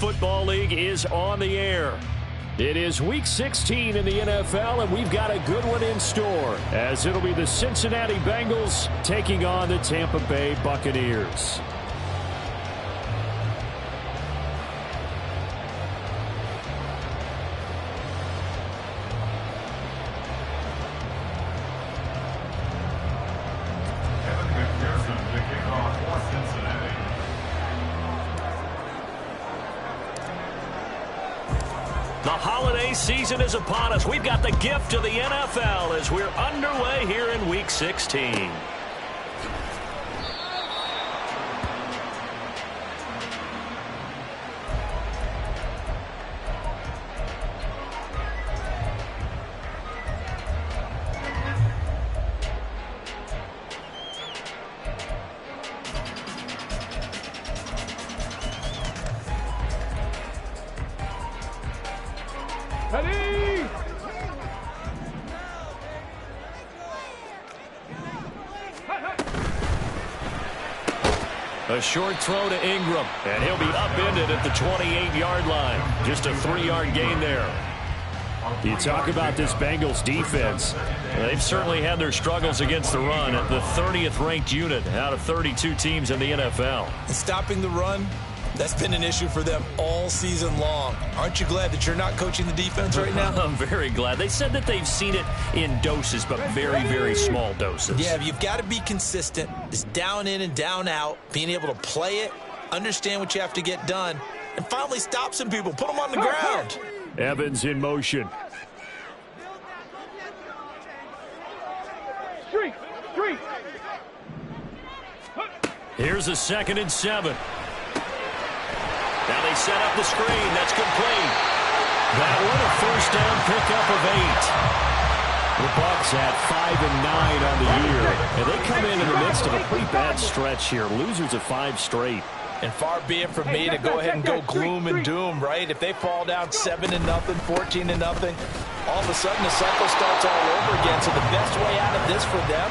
Football League is on the air. It is Week 16 in the NFL, and we've got a good one in store, as it'll be the Cincinnati Bengals taking on the Tampa Bay Buccaneers. The holiday season is upon us. We've got the gift of the NFL as we're underway here in Week 16. A short throw to Ingram, and he'll be upended at the 28-yard line. Just a 3-yard gain there. You talk about this Bengals defense. They've certainly had their struggles against the run at the 30th ranked unit out of 32 teams in the NFL. Stopping the run, that's been an issue for them all season long. Aren't you glad that you're not coaching the defense right now? I'm very glad. They said that they've seen it in doses, but very, very small doses. Yeah, you've got to be consistent. It's down in and down out, being able to play it, understand what you have to get done, and finally stop some people, put them on the ground. Evans in motion. Here's a 2nd and 7. Now they set up the screen. That's complete. That one a first down pickup of 8. The Bucs at 5-9 on the year, and they come in the midst of a pretty bad stretch here. Losers of 5 straight. And far be it from me to go ahead and go gloom and doom, right? If they fall down 7-0, 14-0, all of a sudden the cycle starts all over again. So the best way out of this for them,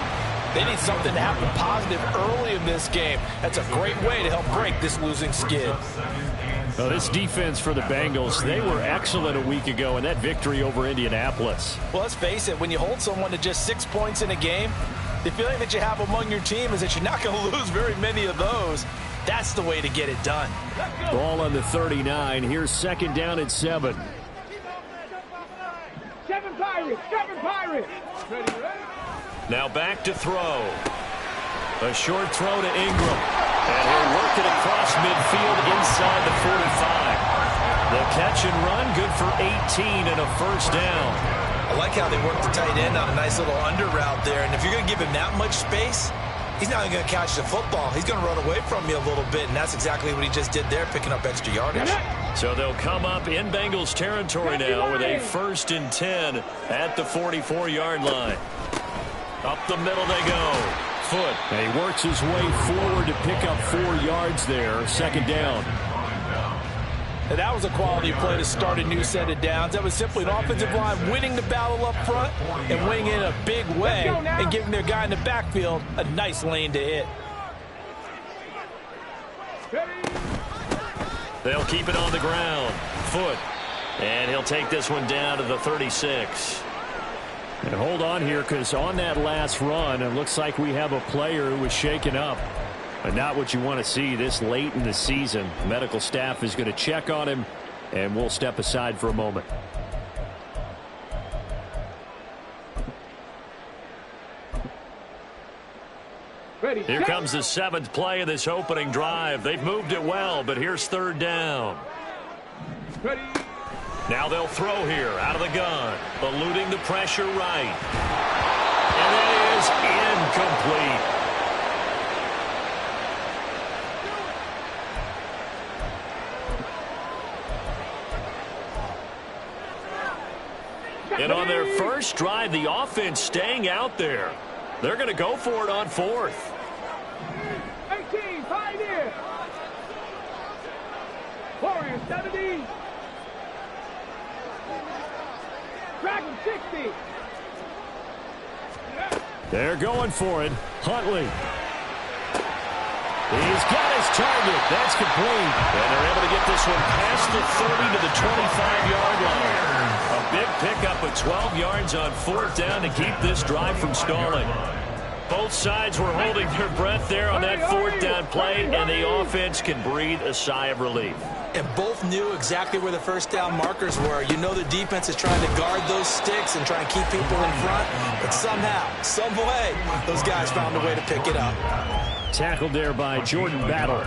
they need something to happen positive early in this game. That's a great way to help break this losing skid. Well, this defense for the Bengals, they were excellent a week ago in that victory over Indianapolis. Well, let's face it, when you hold someone to just 6 points in a game, the feeling that you have among your team is that you're not going to lose very many of those. That's the way to get it done. Ball on the 39. Here's 2nd down and 7. 7 Pirates! 7 Pirates! Now back to throw. A short throw to Ingram. And he'll work it across midfield inside the 45. The catch and run, good for 18 and a first down. I like how they work the tight end on a nice little under route there. And if you're going to give him that much space, he's not going to catch the football. He's going to run away from you a little bit, and that's exactly what he just did there, picking up extra yardage. So they'll come up in Bengals territory now with a 1st and 10 at the 44-yard line. Up the middle they go. Foot. And he works his way forward to pick up 4 yards there. 2nd down. And that was a quality play to start a new set of downs. That was simply an offensive line winning the battle up front and winning in a big way and giving their guy in the backfield a nice lane to hit. They'll keep it on the ground. Foot. And he'll take this one down to the 36. And hold on here, because on that last run, it looks like we have a player who was shaken up. And not what you want to see this late in the season. The medical staff is going to check on him, and we'll step aside for a moment. Here comes the 7th play of this opening drive. They've moved it well, but here's 3rd down. Now they'll throw here out of the gun, eluding the pressure right. And that is incomplete. And on their first drive, the offense staying out there. They're going to go for it on 4th. 18, Pioneer! Warriors, 70. Dragon, 60. They're going for it. Huntley. He's got his target. That's complete. And they're able to get this one past the 30 to the 25-yard line. A big pickup of 12 yards on 4th down to keep this drive from stalling. Both sides were holding their breath there on that 4th down play, and the offense can breathe a sigh of relief. And both knew exactly where the first down markers were. You know the defense is trying to guard those sticks and try and keep people in front, but somehow, some way, those guys found a way to pick it up. Tackled there by Jordan Battle.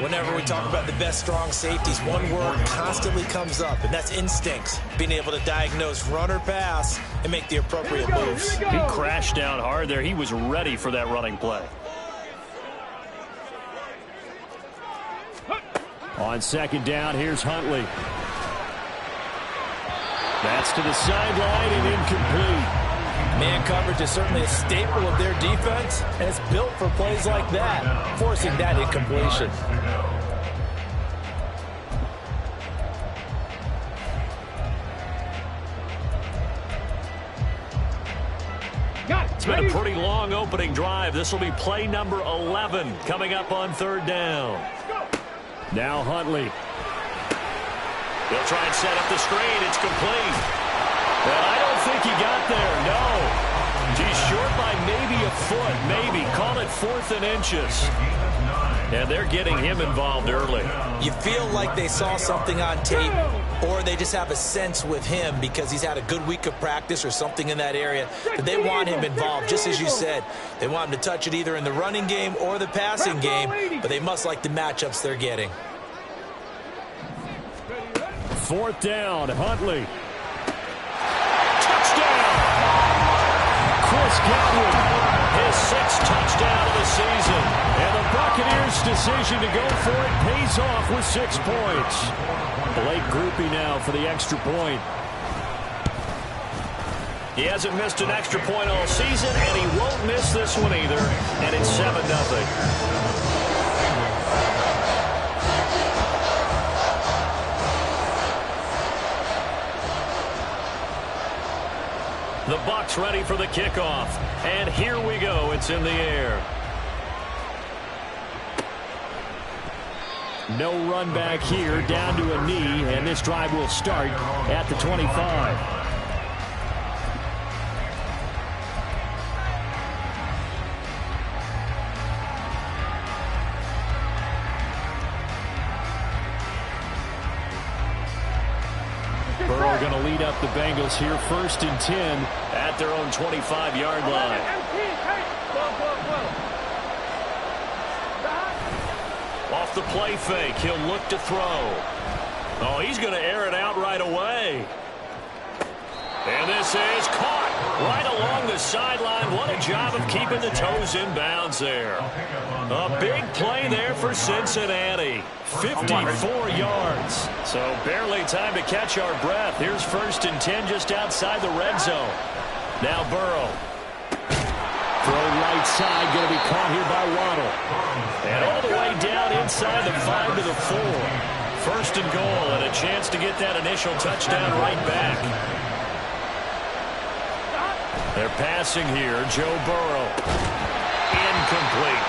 Whenever we talk about the best strong safeties, one word constantly comes up, and that's instincts. Being able to diagnose run or pass and make the appropriate moves. He crashed down hard there. He was ready for that running play. On 2nd down, here's Huntley. That's to the sideline and incomplete. Man coverage is certainly a staple of their defense, and it's built for plays like that, forcing that incompletion. It's been a pretty long opening drive. This will be play number 11 coming up on 3rd down. Now Huntley. He'll try and set up the screen. It's complete. Well, I don't think he got there, no. He's short by maybe a foot, maybe. Call it 4th and inches. And they're getting him involved early. You feel like they saw something on tape, or they just have a sense with him because he's had a good week of practice or something in that area, that they want him involved, just as you said. They want him to touch it either in the running game or the passing game, but they must like the matchups they're getting. 4th down, Huntley. Touchdown! Chris Godwin, his 6th touchdown of the season. And the Buccaneers' decision to go for it pays off with 6 points. Blake Grupe now for the extra point. He hasn't missed an extra point all season, and he won't miss this one either. And it's 7-0. The Bucs ready for the kickoff. And here we go. It's in the air. No run back here, down to a knee, and this drive will start at the 25. Burrow going to lead up the Bengals here, 1st and 10 at their own 25-yard line. Off the play fake, he'll look to throw. Oh, he's going to air it out right away. And this is caught right along the sideline. What a job of keeping the toes in bounds there. A big play there for Cincinnati. 54 yards. So barely time to catch our breath. Here's 1st and 10 just outside the red zone. Now Burrow. Throw right side, going to be caught here by Waddle. And all the way down inside the 5 to the 4. 1st and goal, and a chance to get that initial touchdown right back. They're passing here. Joe Burrow. Incomplete.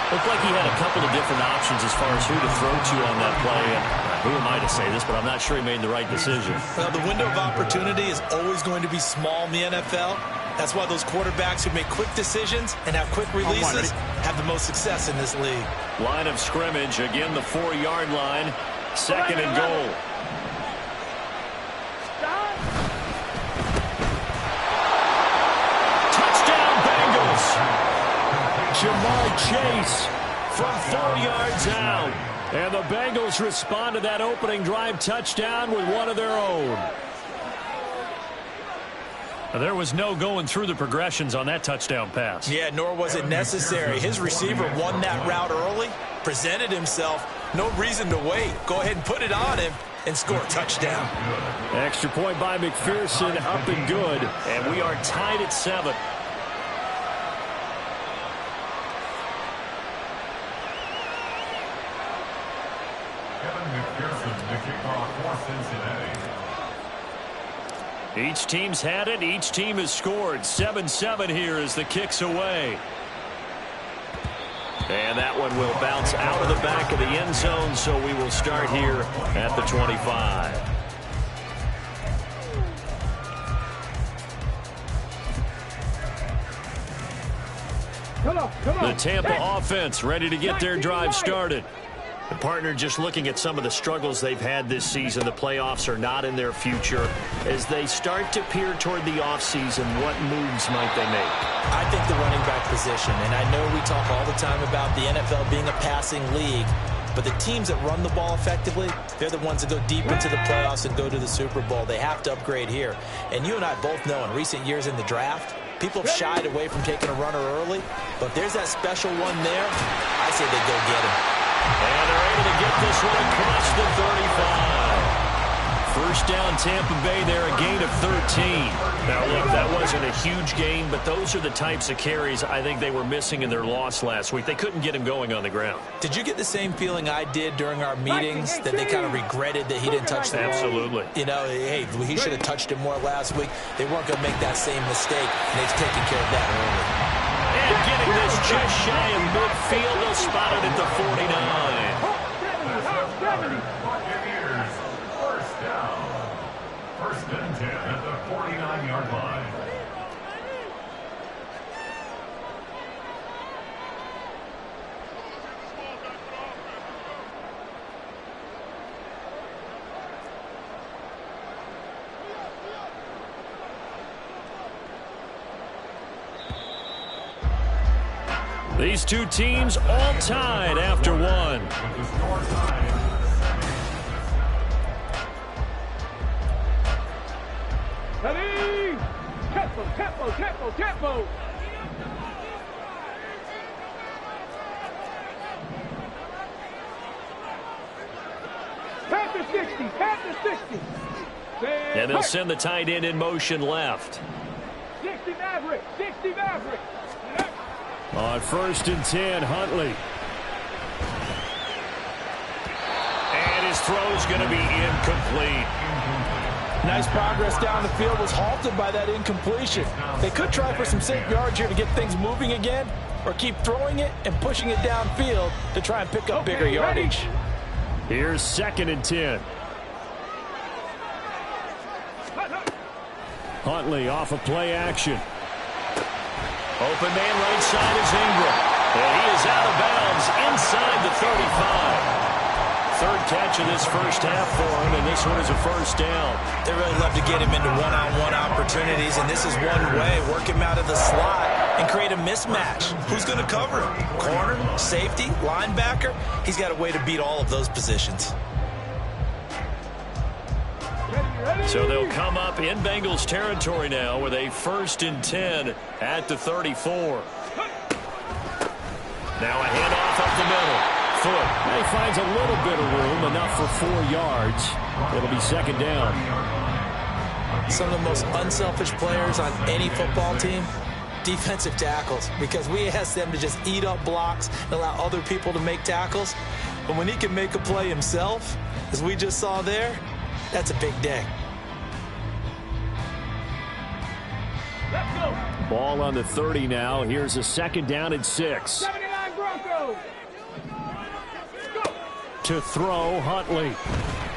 Looked like he had a couple of different options as far as who to throw to on that play. And who am I to say this, but I'm not sure he made the right decision. Well, the window of opportunity is always going to be small in the NFL. That's why those quarterbacks who make quick decisions and have quick releases have the most success in this league. Line of scrimmage, again the 4-yard line. 2nd and goal. Touchdown Bengals. Jamar Chase from 4 yards out. And the Bengals respond to that opening drive touchdown with one of their own. There was no going through the progressions on that touchdown pass. Yeah, nor was it necessary. His receiver won that route early, presented himself. No reason to wait. Go ahead and put it on him and score a touchdown. Extra point by McPherson, up and good. And we are tied at 7. Each team's had it. Each team has scored. 7-7 here as the kick's away. And that one will bounce out of the back of the end zone, so we will start here at the 25. The Tampa offense ready to get their drive started. The partner just looking at some of the struggles they've had this season. The playoffs are not in their future. As they start to peer toward the offseason, what moves might they make? I think the running back position, and I know we talk all the time about the NFL being a passing league, but the teams that run the ball effectively, they're the ones that go deep into the playoffs and go to the Super Bowl. They have to upgrade here. And you and I both know in recent years in the draft, people have shied away from taking a runner early, but if there's that special one there, I say they go get him. And they're able to get this one across the 35. First down, Tampa Bay there, a gain of 13. Now, look, that wasn't a huge gain, but those are the types of carries I think they were missing in their loss last week. They couldn't get him going on the ground. Did you get the same feeling I did during our meetings, that they kind of regretted that he didn't touch the ball? Absolutely. You know, hey, he should have touched it more last week. They weren't going to make that same mistake, and they've taken care of that early. And getting this just shy of midfield, they'll spot it at the 49. First down. First and 10 at the 49-yard line. These two teams all tied after one. Ready? Tempo, tempo, tempo, tempo. Past the 60, past the 60. And they'll send the tight end in motion left. 60 Maverick, 60 Maverick. On first and 10, Huntley. And his throw's going to be incomplete. Nice progress down the field, was halted by that incompletion. They could try for some safe yards here to get things moving again, or keep throwing it and pushing it downfield to try and pick up bigger yardage. Here's second and 10. Huntley off of play action. Open man right side is Ingram. And he is out of bounds inside the 35. Third catch of this first half for him, and this one is a first down. They really love to get him into one-on-one opportunities, and this is one way. Work him out of the slot and create a mismatch. Who's going to cover him? Corner, safety, linebacker? He's got a way to beat all of those positions. So they'll come up in Bengals territory now with a first and 10 at the 34. Now a handoff up the middle. Foot. He finds a little bit of room, enough for 4 yards. It'll be second down. Some of the most unselfish players on any football team, defensive tackles, because we ask them to just eat up blocks and allow other people to make tackles. But when he can make a play himself, as we just saw there, that's a big day. Let's go. Ball on the 30 now. Here's a second down and 6. 79 Broncos. To throw, Huntley.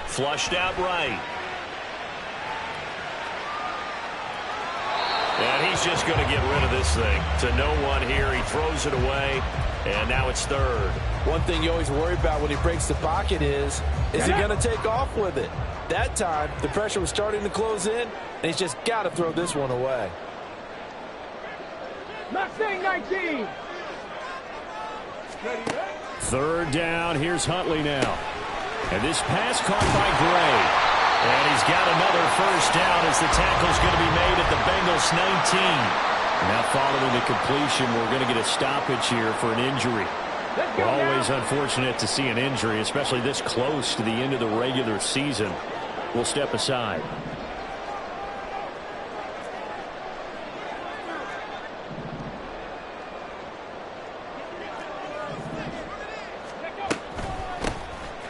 Flushed out right. And he's just going to get rid of this thing. To no one here. He throws it away, and now it's third. One thing you always worry about when he breaks the pocket is he going to take off with it? That time, the pressure was starting to close in, and he's just got to throw this one away. Mustang 19. Third down. Here's Huntley now. And this pass caught by Gray. And he's got another first down as the tackle's going to be made at the Bengals 19. Now following the completion, we're going to get a stoppage here for an injury. Always unfortunate to see an injury, especially this close to the end of the regular season. We'll step aside.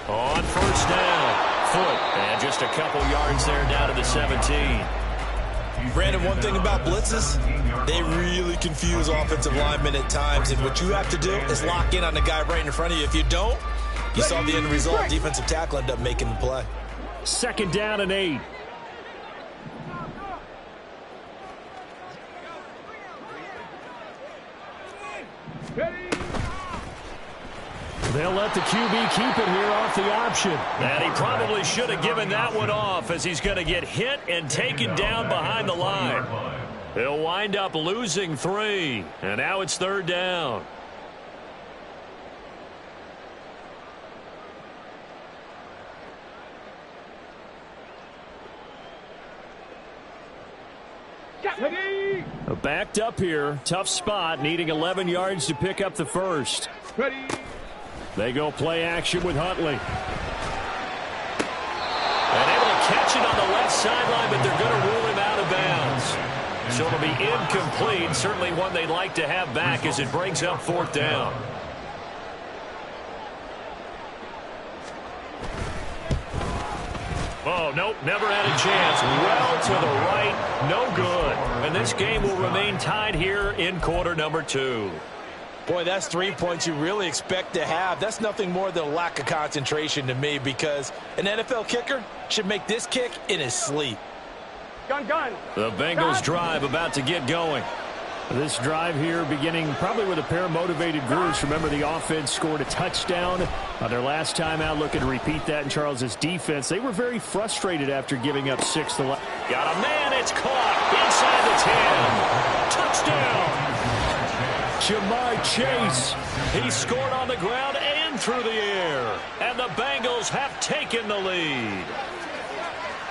On first down, Foot, and just a couple yards there down to the 17. Brandon, one thing about blitzes, they really confuse offensive linemen at times, and what you have to do is lock in on the guy right in front of you. If you don't, you saw the end result. Defensive tackle ended up making the play. 2nd down and 8. They'll let the QB keep it here off the option. And he probably should have given that one off, as he's going to get hit and taken down behind the line. He'll wind up losing 3. And now it's 3rd down. Backed up here. Tough spot. Needing 11 yards to pick up the first. Ready. They go play action with Huntley. And able to catch it on the left sideline, but they're going to rule him out of bounds. So it'll be incomplete. Certainly one they'd like to have back as it brings up 4th down. Oh, nope, never had a chance. Well to the right, no good. And this game will remain tied here in quarter number 2. Boy, that's 3 points you really expect to have. That's nothing more than a lack of concentration to me, because an NFL kicker should make this kick in his sleep. Gun. The Bengals drive about to get going. This drive here beginning probably with a pair of motivated groups. Remember, the offense scored a touchdown on their last time out. Looking to repeat that in Charles's defense. They were very frustrated after giving up 6 to last. Got a man. It's caught inside the 10. Touchdown. Jamar Chase. He scored on the ground and through the air. And the Bengals have taken the lead.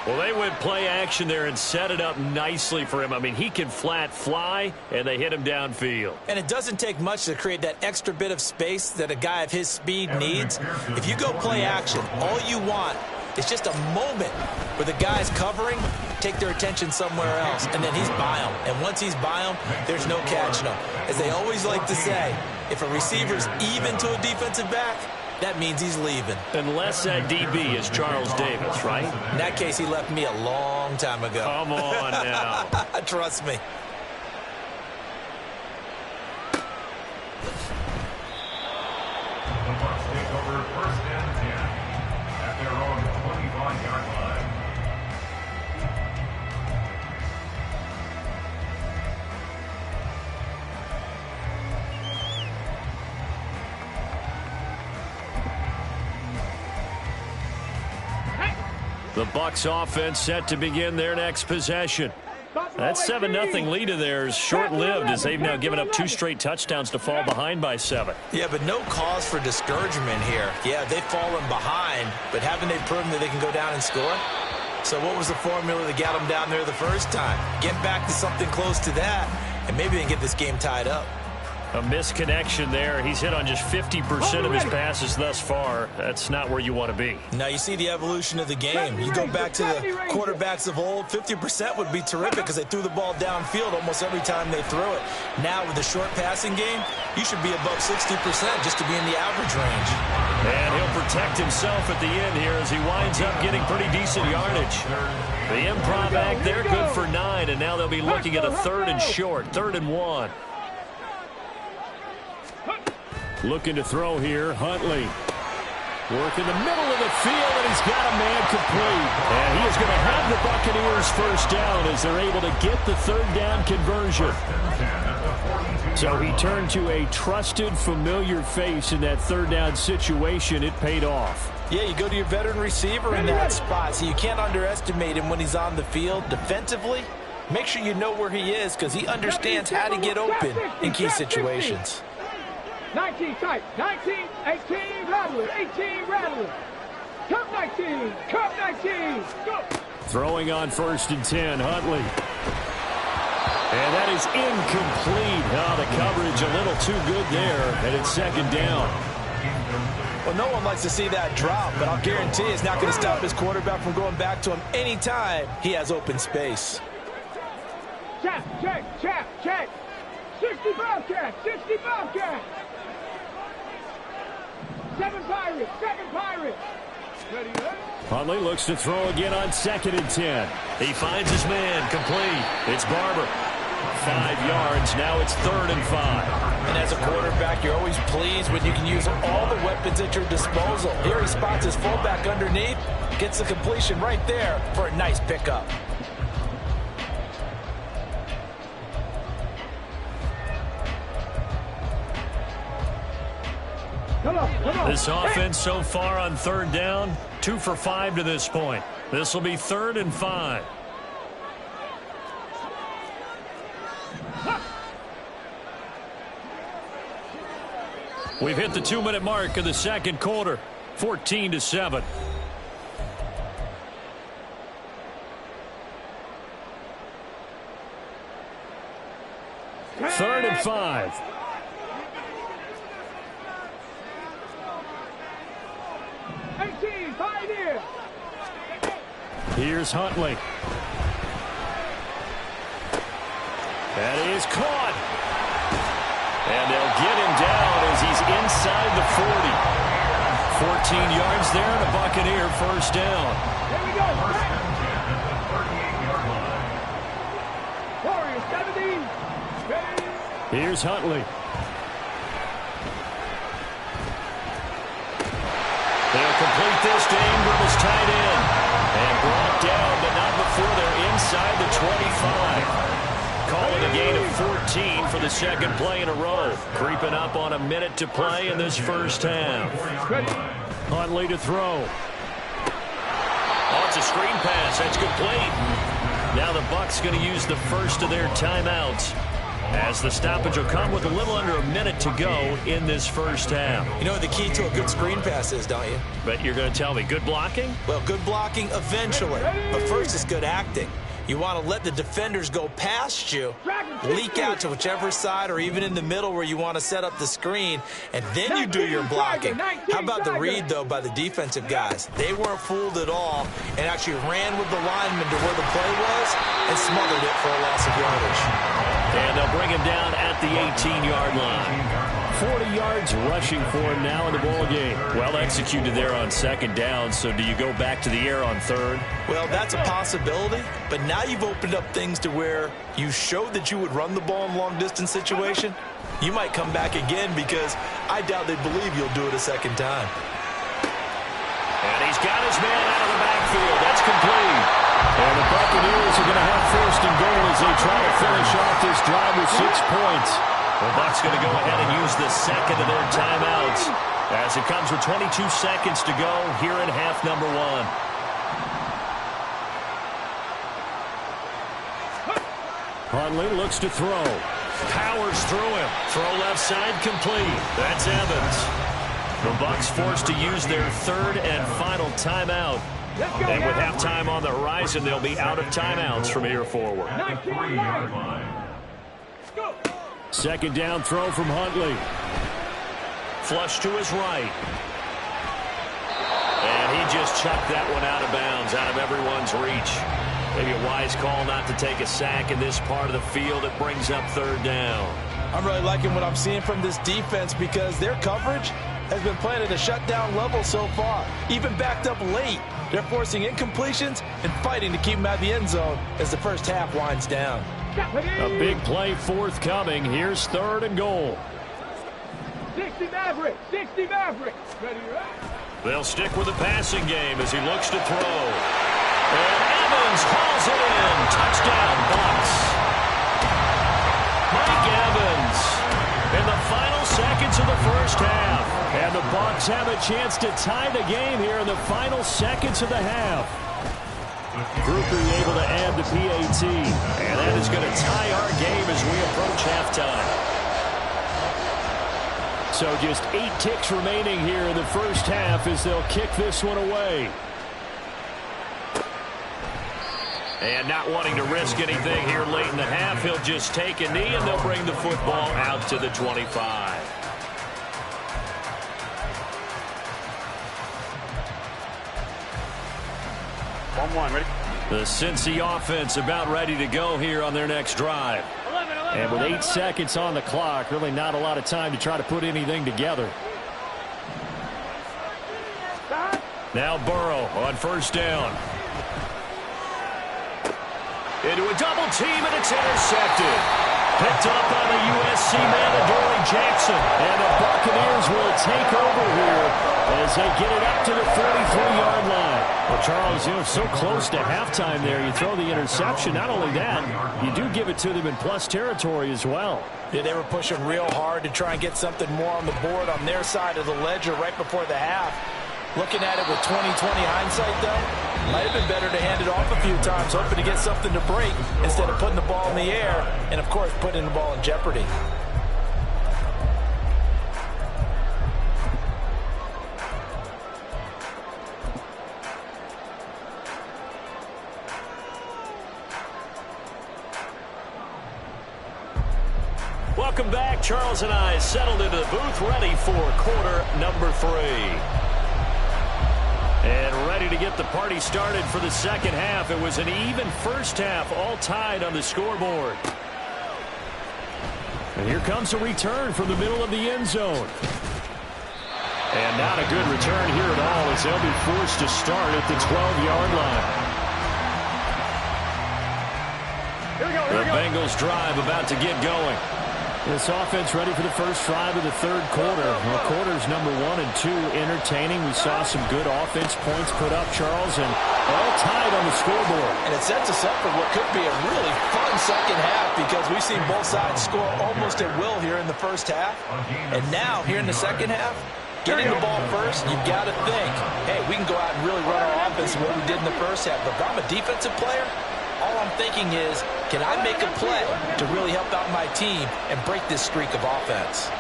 Well, they went play action there and set it up nicely for him. I mean, he can flat fly, and they hit him downfield. And it doesn't take much to create that extra bit of space that a guy of his speed needs. If you go play action, all you want is just a moment where the guy's covering, take their attention somewhere else, and then he's by him. And once he's by him, there's no catching him. As they always like to say, if a receiver's even to a defensive back, that means he's leaving. Unless that DB is Charles Davis, right? In that case, he left me a long time ago. Come on now. Trust me. The Bucs take over 1st and 10 at their own 25-yard line. The Bucs offense set to begin their next possession. That 7-0 lead of theirs short-lived, as they've now given up 2 straight touchdowns to fall behind by 7. Yeah, but no cause for discouragement here. Yeah, they've fallen behind, but haven't they proven that they can go down and score? So what was the formula that got them down there the first time? Get back to something close to that, and maybe they can get this game tied up. A misconnection there. He's hit on just 50% of his passes thus far. That's not where you want to be. Now you see the evolution of the game. You go back to the quarterbacks of old, 50% would be terrific because they threw the ball downfield almost every time they threw it. Now with the short passing game, you should be above 60% just to be in the average range. And he'll protect himself at the end here as he winds up getting pretty decent yardage. The improv act there, good for 9, and now they'll be looking at a 3rd and short, 3rd and 1. Looking to throw here, Huntley. Work in the middle of the field, and he's got a man complete. And he is going to have the Buccaneers first down as they're able to get the 3rd down conversion. So he turned to a trusted, familiar face in that 3rd down situation. It paid off. Yeah, you go to your veteran receiver in that spot, so you can't underestimate him when he's on the field defensively. Make sure you know where he is because he understands how to get open in key situations. 19 tight, 19, 18, rattler, 18, rattler. Cup 19, cup 19, go. Throwing on 1st and 10, Huntley. And that is incomplete. Oh, the coverage a little too good there, and it's 2nd down. Well, no one likes to see that drop, but I'll guarantee it's not going to stop his quarterback from going back to him anytime he has open space. Check, check, check, check. 60 Bobcat, 60 Bobcat. 7 Pirates, 7 Pirates. Huntley looks to throw again on 2nd and 10. He finds his man, complete. It's Barber. 5 yards, now it's 3rd and 5. And as a quarterback, you're always pleased when you can use all the weapons at your disposal. Here he spots his fullback underneath, gets the completion right there for a nice pickup. This offense so far on 3rd down, 2 for 5 to this point. This will be 3rd and 5. We've hit the 2-minute mark of the 2nd quarter, 14-7. Third and 5. Here's Huntley. That is caught. And they'll get him down as he's inside the 40. 14 yards there and a Buccaneer first down. Here we go. First and 10 at the 38-yard line. Warriors 70. Ready. Here's Huntley. They'll complete this to Ingram as tight end. And brought down, but not before they're inside the 25. Call it a gain of 14 for the 2nd play in a row. Creeping up on a minute to play in this first half. Huntley to throw. Oh, it's a screen pass. That's complete. Now the Bucs going to use the first of their timeouts, as the stoppage will come with a little under a minute to go in this first half. You know what the key to a good screen pass is, don't you? But you're going to tell me, good blocking? Well, good blocking eventually. But first it's good acting. You want to let the defenders go past you, leak out to whichever side or even in the middle where you want to set up the screen, and then you do your blocking. How about the read, though, by the defensive guys? They weren't fooled at all and actually ran with the lineman to where the play was and smothered it for a loss of yardage. And they'll bring him down at the 18-yard line. 40 yards rushing for him now in the ball game. Well executed there on 2nd down, so do you go back to the air on 3rd? Well, that's a possibility, but now you've opened up things to where you showed that you would run the ball in long-distance situation. You might come back again because I doubt they believe you'll do it a 2nd time. And he's got his man out of the backfield. That's complete. And the Buccaneers are going to have 1st and goal as they try to finish off this drive with 6 points. The Bucs going to go ahead and use the 2nd of their timeouts as it comes with 22 seconds to go here in half number 1. Huntley looks to throw. Powers through him. Throw left side complete. That's Evans. The Bucs forced to use their 3rd and final timeout. And with halftime on the horizon, they'll be out of timeouts from here forward. 3-yard line. 2nd down throw from Huntley. Flush to his right. And he just chucked that one out of bounds, out of everyone's reach. Maybe a wise call not to take a sack in this part of the field. It brings up 3rd down. I'm really liking what I'm seeing from this defense because their coverage has been playing at a shutdown level so far. Even backed up late. They're forcing incompletions and fighting to keep them out of the end zone as the first half winds down. A big play forthcoming. Here's 3rd and goal. 60 Maverick. 60 Maverick. Ready, right? They'll stick with the passing game as he looks to throw. And Evans hauls it in. Touchdown, Bucs. Mike Evans in the final seconds of the first half. And the Bucs have a chance to tie the game here in the final seconds of the half. Gruper able to add the PAT. And that is going to tie our game as we approach halftime. So just 8 ticks remaining here in the first half as they'll kick this one away. And not wanting to risk anything here late in the half, he'll just take a knee and they'll bring the football out to the 25. Ready? The Cincy offense about ready to go here on their next drive. And with 8 seconds on the clock, really not a lot of time to try to put anything together. Now Burrow on first down. Into a double team, and it's intercepted. Picked up by the USC man, Adoree Jackson. And the Buccaneers will take over here as they get it up to the 43-yard line. Well, Charles, you know, so close to halftime there. You throw the interception. Not only that, you do give it to them in plus territory as well. Yeah, they were pushing real hard to try and get something more on the board on their side of the ledger right before the half. Looking at it with 20/20 hindsight, though, might have been better to hand it off a few times, hoping to get something to break instead of putting the ball in the air and, of course, putting the ball in jeopardy. Welcome back. Charles and I settled into the booth, ready for quarter number 3. And ready to get the party started for the second half. It was an even first half, all tied on the scoreboard. And here comes a return from the middle of the end zone. And not a good return here at all, as they'll be forced to start at the 12-yard line. The Bengals drive about to get going. This offense ready for the first drive of the third quarter. Well, quarters number 1 and 2 entertaining. We saw some good offense points put up, Charles, and all tied on the scoreboard. And it sets us up for what could be a really fun second half, because we've seen both sides score almost at will here in the first half. And now, here in the second half, getting the ball first, you've got to think, hey, we can go out and really run our offense what we did in the first half. But if I'm a defensive player, all I'm thinking is, can I make a play to really help out my team and break this streak of offense?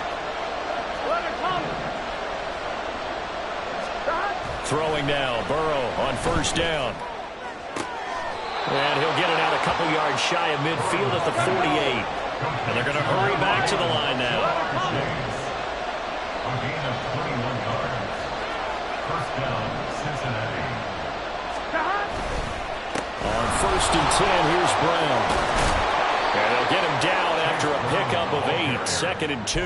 Throwing now, Burrow on first down. And he'll get it out a couple yards shy of midfield at the 48. And they're going to hurry back to the line now. A gain of 21 yards. First down, Cincinnati. On first and 10, here's Brown. And they'll get him down after a pickup of 8, second and 2.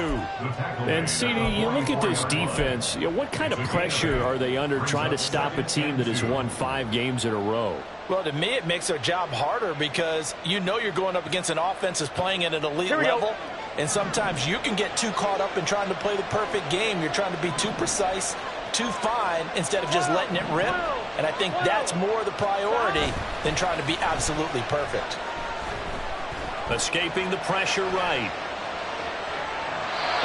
And, CD, you look at this defense, you know, what kind of pressure are they under trying to stop a team that has won 5 games in a row? Well, to me, it makes their job harder, because you know you're going up against an offense that's playing at an elite level. And sometimes you can get too caught up in trying to play the perfect game. You're trying to be too precise, too fine, instead of just letting it rip. And I think that's more the priority than trying to be absolutely perfect. Escaping the pressure right.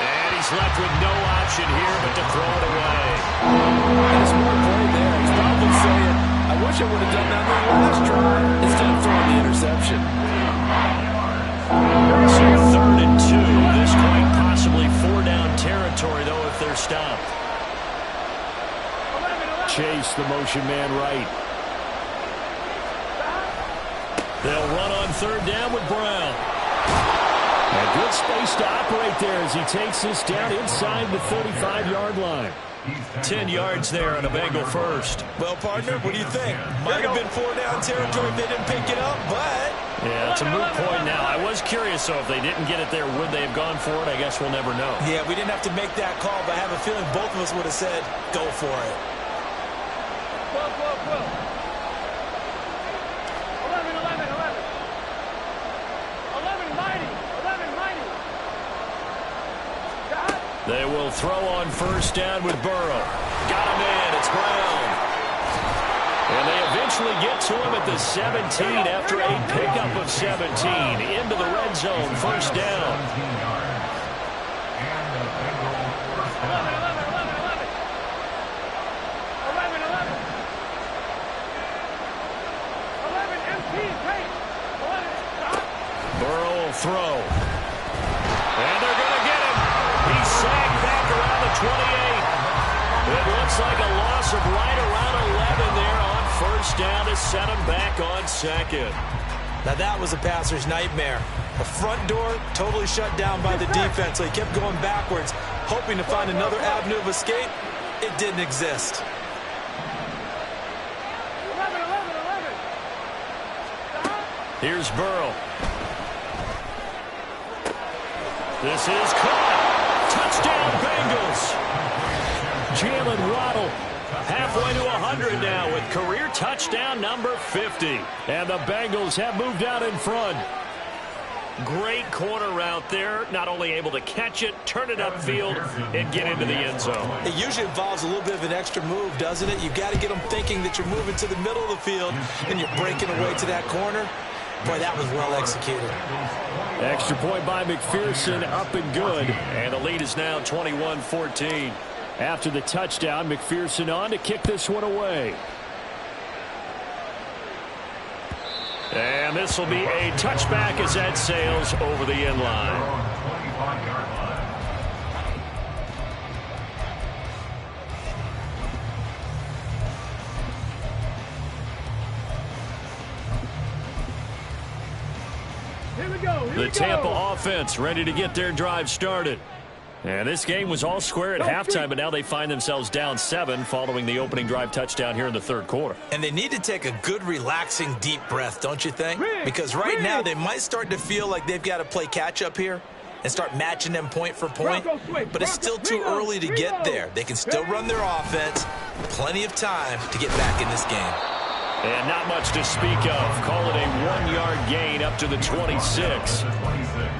And he's left with no option here but to throw it away. There's more play there. He's probably saying, I wish I would have done that on the last try instead of throwing the interception. So 3rd and 2. This quite possibly 4-down territory, though, if they're stopped. Chase, the motion man right. They'll run on 3rd down with Brown. A good space to operate there as he takes this down inside the 35-yard line. 10 yards there on a Bengal first. Well, partner, what do you think? Might have been 4-down territory if they didn't pick it up, but... Yeah, it's a moot point now. I was curious, though, if they didn't get it there, would they have gone for it? I guess we'll never know. Yeah, we didn't have to make that call, but I have a feeling both of us would have said, go for it. 11 mighty. They will throw on first down with Burrow. Got him in. It's Brown. And they eventually get to him at the 17 after a pickup of 17. Into the red zone. First down. Burrow will throw. And they're going to get him. He's sagged back around the 28. It looks like a loss of right around 11 there on first down to set him back on second. Now that was a passer's nightmare. The front door totally shut down by the defense, so he kept going backwards, hoping to find another avenue of escape. It didn't exist. Here's Burrow. This is caught. Touchdown, Bengals. Jalen Waddle Halfway to 100 now with career touchdown number 50. And the Bengals have moved out in front. Great corner route there. Not only able to catch it, turn it upfield, and get into the end zone. It usually involves a little bit of an extra move, doesn't it? You've got to get them thinking that you're moving to the middle of the field and you're breaking away to that corner. Boy, that was well executed. Extra point by McPherson, up and good. And the lead is now 21-14. After the touchdown, McPherson on to kick this one away. And this will be a touchback as that sails over the end line. The Tampa offense ready to get their drive started. And this game was all square at halftime, but now they find themselves down 7 following the opening drive touchdown here in the third quarter. And they need to take a good, relaxing, deep breath, don't you think? Because right now they might start to feel like they've got to play catch-up here and start matching them point for point. But it's still too early to get there. They can still run their offense. Plenty of time to get back in this game. And not much to speak of. Call it a 1-yard gain up to the 26.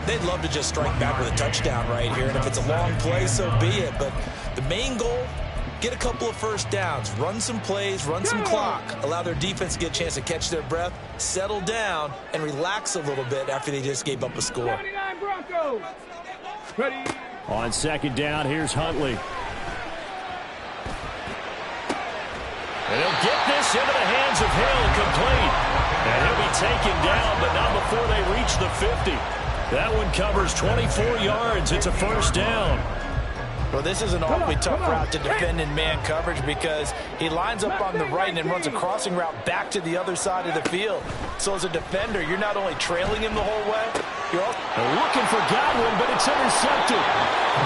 They'd love to just strike back with a touchdown right here. And if it's a long play, so be it. But the main goal, get a couple of first downs, run some plays, run some clock, allow their defense to get a chance to catch their breath, settle down, and relax a little bit after they just gave up a score. 99 Broncos. Ready. On second down, here's Huntley. And he'll get this into the hands of Hill, complete. And he'll be taken down, but not before they reach the 50. That one covers 24 yards. It's a first down. Well, this is an awfully tough route to defend in man coverage because he lines up on the right and then runs a crossing route back to the other side of the field. So as a defender, you're not only trailing him the whole way, you're also looking for Godwin, but it's intercepted.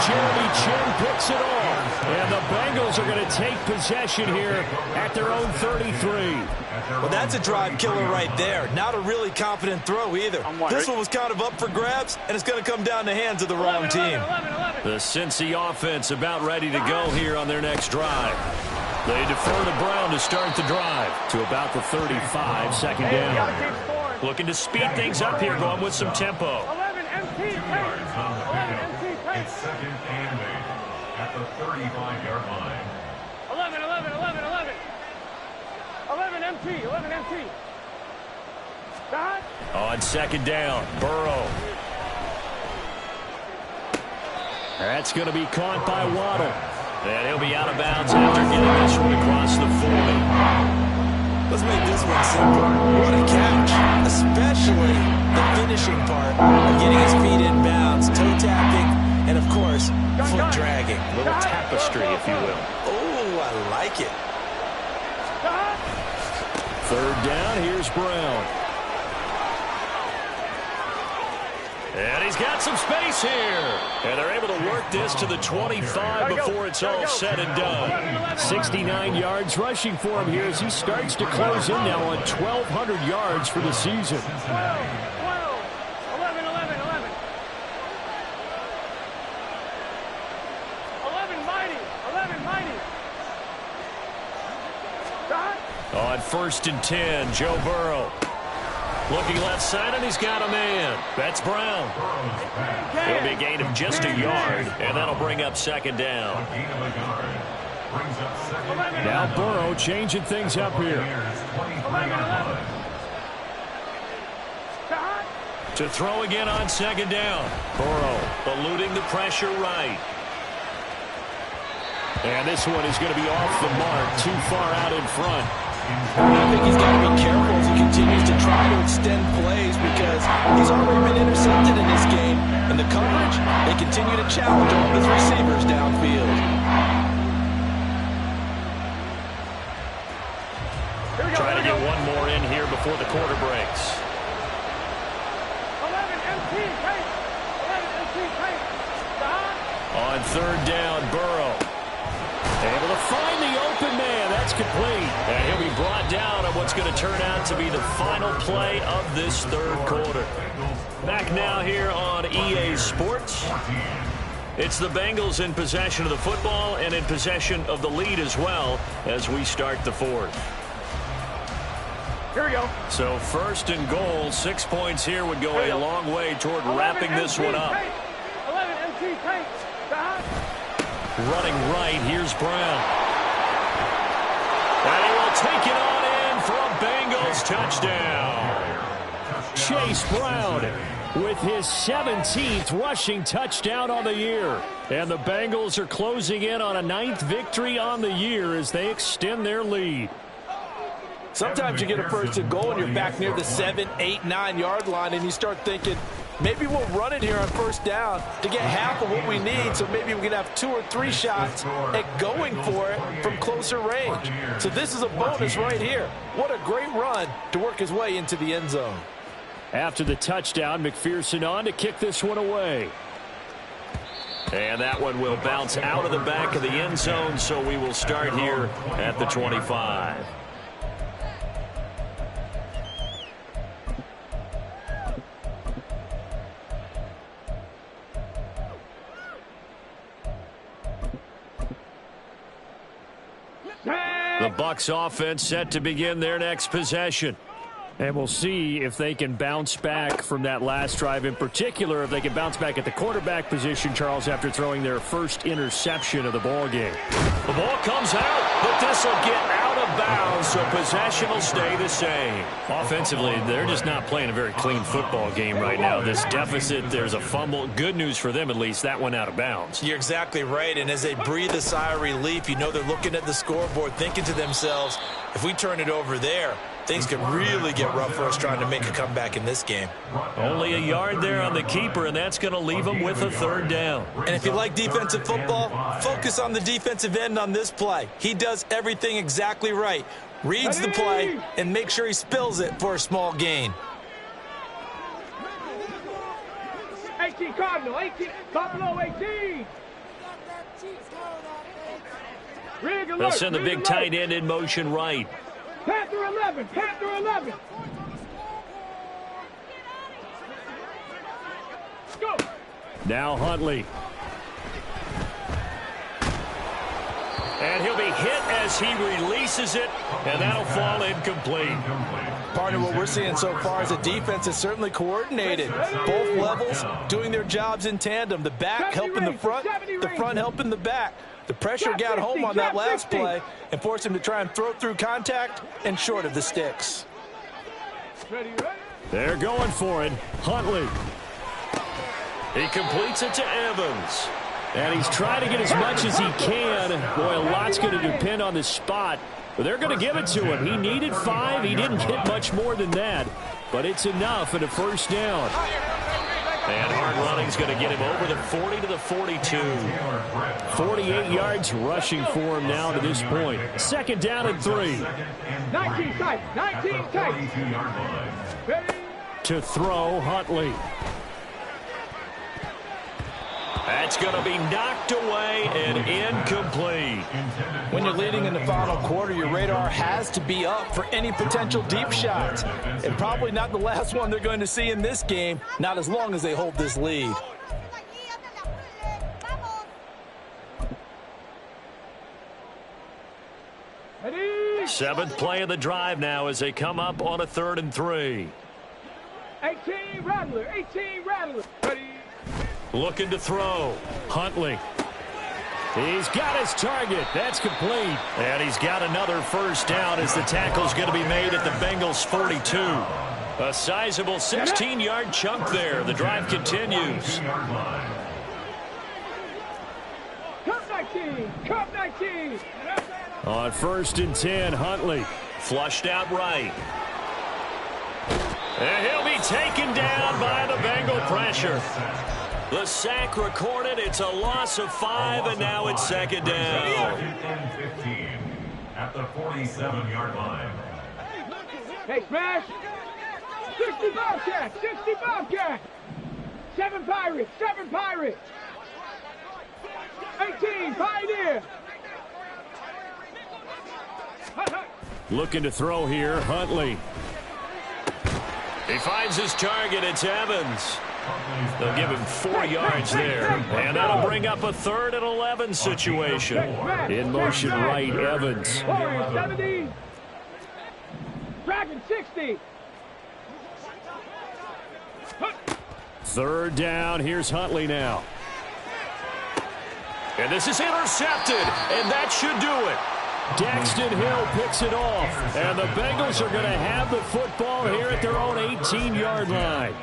Jeremy Chinn picks it off. And the Bengals are going to take possession here at their own 33. Well, that's a drive killer right there. Not a really confident throw either. This one was kind of up for grabs, and it's going to come down the hands of the wrong team. The Cincy offense about ready to go here on their next drive. They defer to Brown to start the drive to about the 35, second down. Looking to speed things up here, going with some tempo. 11 MT. 11 MT. It's second and 8 at the 35-yard line. 11 MT. 11 MT. Stop. On second down, Burrow. That's going to be caught by Waddle. And he'll be out of bounds after getting this one across the 40. Let's make this one simple. What a catch. Especially the finishing part of getting his feet in bounds, toe tapping, and of course, foot dragging. A little tapestry, if you will. Oh, I like it. Third down, here's Brown. And he's got some space here. And they're able to work this to the 25 before it's all said and done. 69 yards rushing for him here as he starts to close in now on 1,200 yards for the season. 12, 11. 11 mighty. 11 mighty. Stop. On first and 10, Joe Burrow. Looking left side, and he's got a man. That's Brown. It'll be a gain of just a yard, and that'll bring up second down. Now Burrow changing things up here. To throw again on second down. Burrow eluding the pressure right. And this one is going to be off the mark, too far out in front. I think he's got to be careful as he continues to try to extend plays because he's already been intercepted in this game. And the coverage, they continue to challenge all of his receivers downfield. Try to get one more in here before the quarter breaks. 11 MT. 11 MT. Stop. On third down, Burrow. Able to find the open man. That's complete. And he'll be brought down on what's going to turn out to be the final play of this third quarter. Back now here on EA Sports. It's the Bengals in possession of the football and in possession of the lead as well as we start the fourth. Here we go. So first and goal, 6 points here would go a long way toward wrapping this one up. 11 MT Tank. Running right, here's Brown. And he will take it on in for a Bengals touchdown. Chase Brown with his 17th rushing touchdown on the year. And the Bengals are closing in on a 9th victory on the year as they extend their lead. Sometimes you get a first and goal and you're back near the 7, 8, 9-yard line and you start thinking, maybe we'll run it here on first down to get half of what we need, so maybe we can have 2 or 3 shots at going for it from closer range. So this is a bonus right here. What a great run to work his way into the end zone. After the touchdown, McPherson on to kick this one away. And that one will bounce out of the back of the end zone, so we will start here at the 25. The Bucs offense set to begin their next possession. And we'll see if they can bounce back from that last drive. In particular, if they can bounce back at the quarterback position, Charles, after throwing their first interception of the ball game. The ball comes out, but this will get out of bounds, so possession will stay the same. Offensively, they're just not playing a very clean football game right now. This deficit, there's a fumble. Good news for them, at least. That went out of bounds. You're exactly right, and as they breathe a sigh of relief, you know they're looking at the scoreboard, thinking to themselves, if we turn it over there, things could really get rough for us trying to make a comeback in this game. Only a yard there on the keeper, and that's going to leave them with a third down. And if you like defensive football, focus on the defensive end on this play. He does everything exactly right. Reads the play and make sure he spills it for a small gain. 18 Cardinal, 18, Buffalo 18. They'll send the big tight end in motion right. Panther 11, Panther 11. Go. Now Huntley. And he'll be hit as he releases it, and that'll fall incomplete. Partner, what we're seeing so far is the defense is certainly coordinated. Both levels doing their jobs in tandem. The back helping the front helping the back. The pressure got home on that last play and forced him to try and throw through contact and short of the sticks. They're going for it. Huntley. He completes it to Evans. And he's trying to get as much as he can. Boy, a lot's going to depend on the spot. But they're going to give it to him. He needed 5. He didn't get much more than that. But it's enough at a first down. And hard running's going to get him over the 40 to the 42. 48 yards rushing for him now to this point. Second down and 3. 19 tight, 19 tight. To throw, Huntley. That's going to be knocked away and incomplete. When you're leading in the final quarter, your radar has to be up for any potential deep shots. And probably not the last one they're going to see in this game, not as long as they hold this lead. Seventh play of the drive now as they come up on a 3rd and 3. 18 Rattler, 18 Rattler. Ready. Looking to throw. Huntley. He's got his target. That's complete. And he's got another first down as the tackle's going to be made at the Bengals 42. A sizable 16-yard chunk there. The drive continues. Cup 19, Cup 19. On 1st and 10, Huntley. Flushed out right. And he'll be taken down by the Bengal pressure. The sack recorded. It's a loss of 5, and now it's second down. 15 at the 47-yard line. Hey, smash. 60 Bobcat, 60 Bobcat. 7 Pirates, 7 Pirates. 18 Pioneer. Looking to throw here, Huntley. He finds his target. It's Evans. They'll give him 4 yards there. And that'll bring up a 3rd and 11 situation. In motion right, Evans. Warriors 70. Dragon 60. 3rd down. Here's Huntley now. And this is intercepted. And that should do it. Daxton Hill picks it off. And the Bengals are going to have the football here at their own 18-yard line.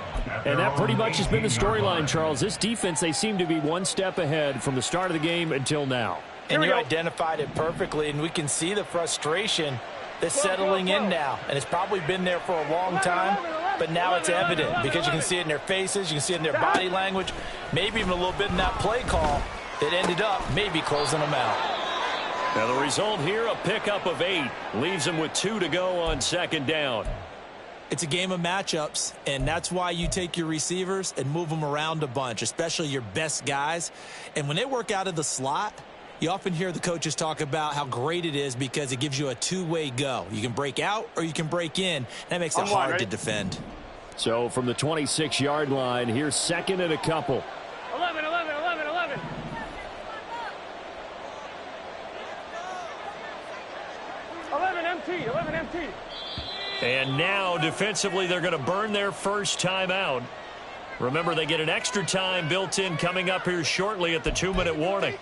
And that pretty much has been the storyline, Charles. This defense, they seem to be one step ahead from the start of the game until now. And you identified it perfectly, and we can see the frustration that's settling in now. And it's probably been there for a long time, but now it's evident because you can see it in their faces, you can see it in their body language, maybe even a little bit in that play call that ended up maybe closing them out. Now the result here, a pickup of 8. Leaves them with 2 to go on 2nd down. It's a game of matchups, and that's why you take your receivers and move them around a bunch, especially your best guys. And when they work out of the slot, you often hear the coaches talk about how great it is because it gives you a two-way go. You can break out or you can break in. That makes it hard to defend. So from the 26-yard line, here's 2nd and a couple. 11. 11 MT. And now, defensively, they're going to burn their first time out. Remember, they get an extra time built in coming up here shortly at the 2-minute warning.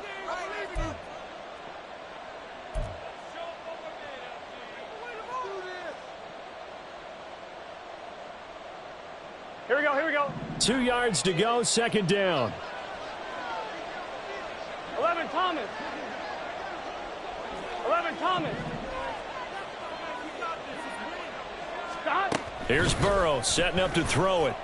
Here we go. 2 yards to go, 2nd down. 11 Thomas. Stop. Here's Burrow setting up to throw it.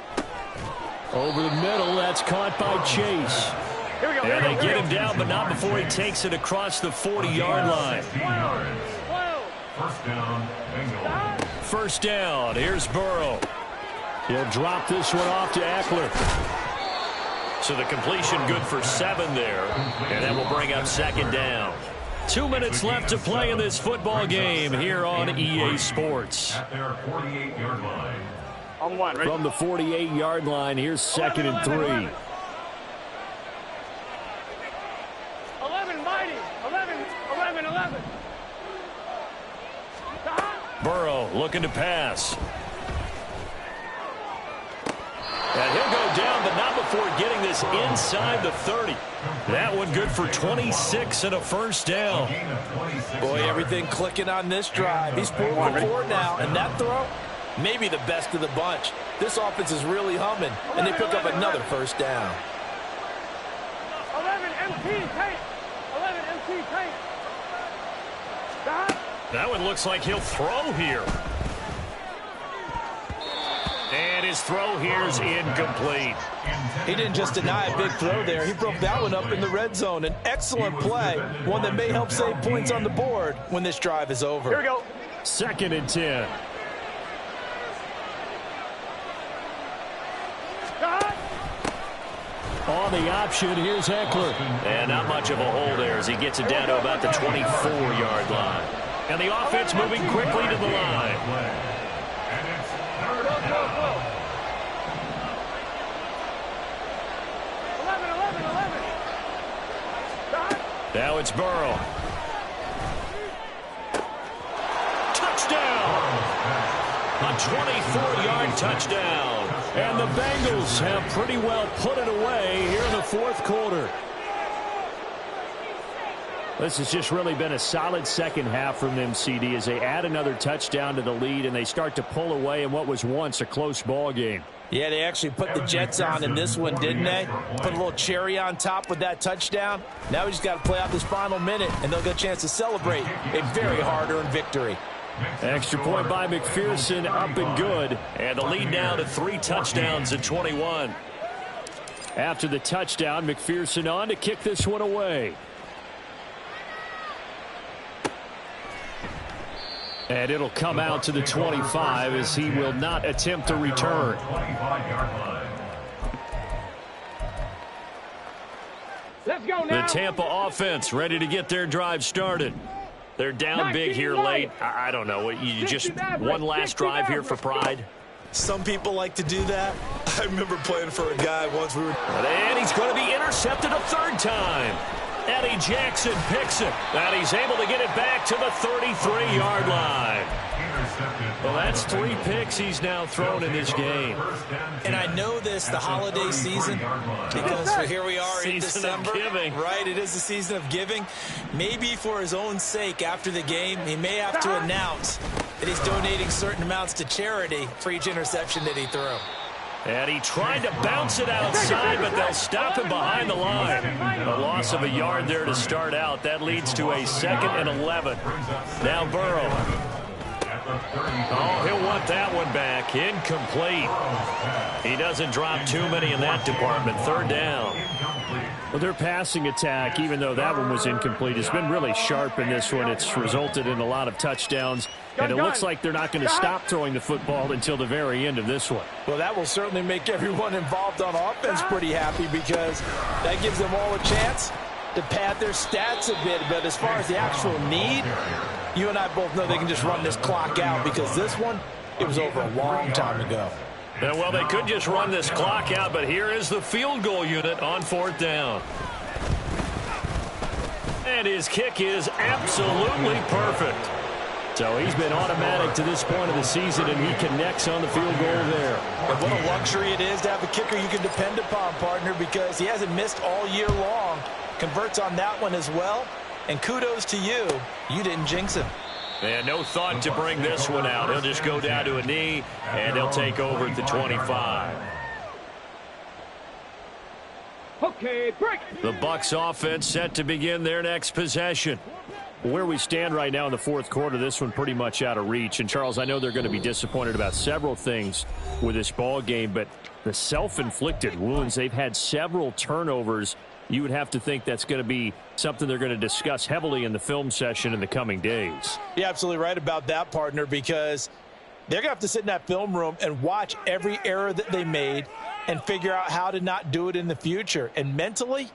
Over the middle, that's caught by Chase. Here we go. And they get him down, but not before he takes it across the 40-yard line. 1st down, Bengals. 1st down, here's Burrow. He'll drop this one off to Eckler. So the completion good for 7 there. And that will bring up 2nd down. 2 minutes left to play in this football game here on EA Sports. At their 48-yard line. On 1. Ready? From the 48-yard line, here's 2nd and 3. 11 mighty. 11. Stop. Burrow looking to pass. And he'll go down, but not before getting this inside the 30. That one good for 26 and a 1st down. Boy, everything clicking on this drive. He's pulled for 4 now, and that throw, maybe the best of the bunch. This offense is really humming, and they pick up another 1st down. 11 MT tape. Stop. That one looks like he'll throw here. And his throw here's incomplete. He didn't just deny a big throw there. He broke that one up in the red zone. An excellent play, one that may help save points on the board when this drive is over. Here we go. 2nd and 10. Stop. On the option, here's Eckler. And not much of a hole there as he gets it down to about the 24-yard line. And the offense moving quickly to the line. Now it's Burrow. Touchdown! A 24-yard touchdown. And the Bengals have pretty well put it away here in the 4th quarter. This has just really been a solid 2nd half from them, CD, as they add another touchdown to the lead and they start to pull away in what was once a close ball game. Yeah, they actually put the Jets on in this one, didn't they? Put a little cherry on top with that touchdown. Now we just got to play out this final minute, and they'll get a chance to celebrate a very hard-earned victory. Extra point by McPherson, up and good. And the lead now to 3 touchdowns in 21. After the touchdown, McPherson on to kick this one away. And it'll come out to the 25 as he will not attempt to return. Let's go now. The Tampa offense ready to get their drive started. They're down big here late. I don't know. You just one last drive here for pride? Some people like to do that. I remember playing for a guy once. And he's going to be intercepted a third time. Eddie Jackson picks it, and he's able to get it back to the 33-yard line. Well, that's 3 picks he's now thrown in this game. And I know this, the holiday season, because here we are in December. Right, it is the season of giving. Maybe for his own sake after the game, he may have to announce that he's donating certain amounts to charity for each interception that he threw. And he tried to bounce it outside, but they'll stop him behind the line. A loss of a yard there to start out. That leads to a 2nd and 11. Now Burrow. Oh, he'll want that one back. Incomplete. He doesn't drop too many in that department. 3rd down. Well, their passing attack, even though that one was incomplete, has been really sharp in this one. It's resulted in a lot of touchdowns, and it looks like they're not going to stop throwing the football until the very end of this one. Well, that will certainly make everyone involved on offense pretty happy, because that gives them all a chance to pad their stats a bit. But as far as the actual need, you and I both know they can just run this clock out, because this one, it was over a long time ago. Yeah, well, they could just run this clock out, but here is the field goal unit on 4th down. And his kick is absolutely perfect. So he's been automatic to this point of the season, and he connects on the field goal there. And what a luxury it is to have a kicker you can depend upon, partner, because he hasn't missed all year long. Converts on that one as well. And kudos to you. You didn't jinx him. And no thought to bring this one out. He'll just go down to a knee, and he'll take over at the 25. Okay, break. The Bucs offense set to begin their next possession. Where we stand right now in the 4th quarter, this one pretty much out of reach. And, Charles, I know they're going to be disappointed about several things with this ball game, but the self-inflicted wounds, they've had several turnovers. You would have to think that's going to be something they're going to discuss heavily in the film session in the coming days. You're absolutely right about that, partner, because they're going to have to sit in that film room and watch every error that they made and figure out how to not do it in the future. And mentally,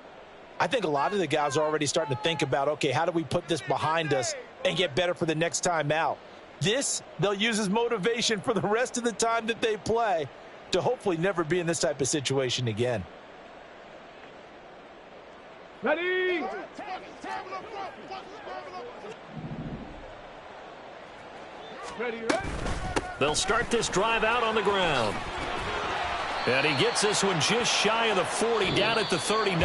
I think a lot of the guys are already starting to think about, okay, how do we put this behind us and get better for the next time out? This, they'll use as motivation for the rest of the time that they play to hopefully never be in this type of situation again. Ready? Ready. They'll start this drive out on the ground. And he gets this one just shy of the 40, down at the 39.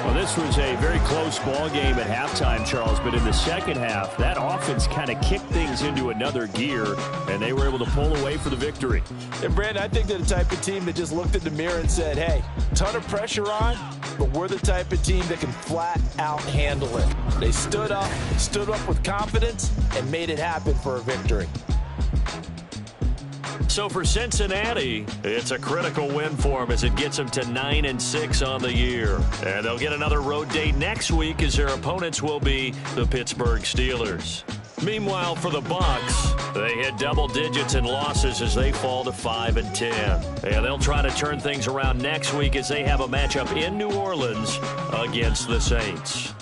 Well, this was a very close ball game at halftime, Charles, but in the second half, that offense kind of kicked things into another gear, and they were able to pull away for the victory. And, Brandon, I think they're the type of team that just looked in the mirror and said, hey, ton of pressure on, but we're the type of team that can flat out handle it. They stood up with confidence, and made it happen for a victory. So for Cincinnati, it's a critical win for them as it gets them to 9-6 on the year. And they'll get another road date next week as their opponents will be the Pittsburgh Steelers. Meanwhile, for the Bucs, they hit double digits in losses as they fall to 5-10. And they'll try to turn things around next week as they have a matchup in New Orleans against the Saints.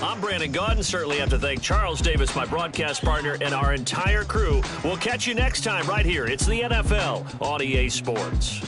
I'm Brandon Gaudin. Certainly have to thank Charles Davis, my broadcast partner, and our entire crew. We'll catch you next time right here. It's the NFL on EA Sports.